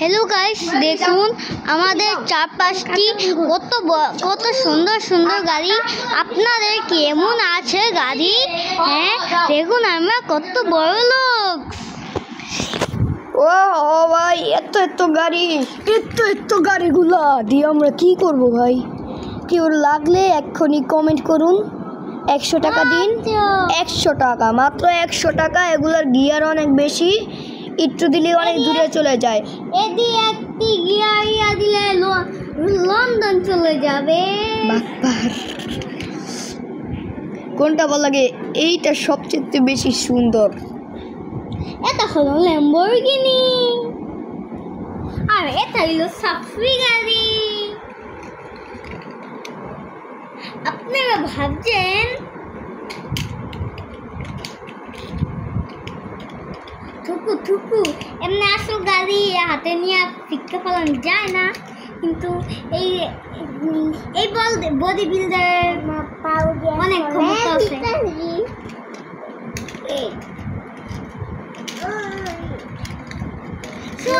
Hello guys, দেখুন আমাদের চারপাশটি কত সুন্দর সুন্দর গাড়ি। আপনাদের কেমন আছে গাড়ি? হ্যাঁ, দেখুন আমরা কত বড় লোক। ও ভাই, এত গাড়ি, এত গাড়িগুলা দিয়ে আমরা কি করব ভাই? কেউ লাগলে এক্ষুনি কমেন্ট করুন। 100 টাকা দিন। 100 টাকা, মাত্র 100 টাকা। এগুলার গিয়ার অনেক বেশি, একটু দিলে অনেক দূরে চলে যায়। এদি একটি গিয়ার দিলে লন্ডন চলে যাবে। কোনটা ভালো লাগে? এইটা সবচেয়ে বেশি সুন্দর। এটা হলো ল্যাম্বরগিনি, আর এটা হলো সাফরি গাড়ি। আপনারা ভাবছেন থুকু এমনি আসল গাড়ি হাতে নিয়ে ফিক্কা ফেলানো যায় না, কিন্তু এই বডি বিল্ডার অনেক ক্ষমতা আছে। So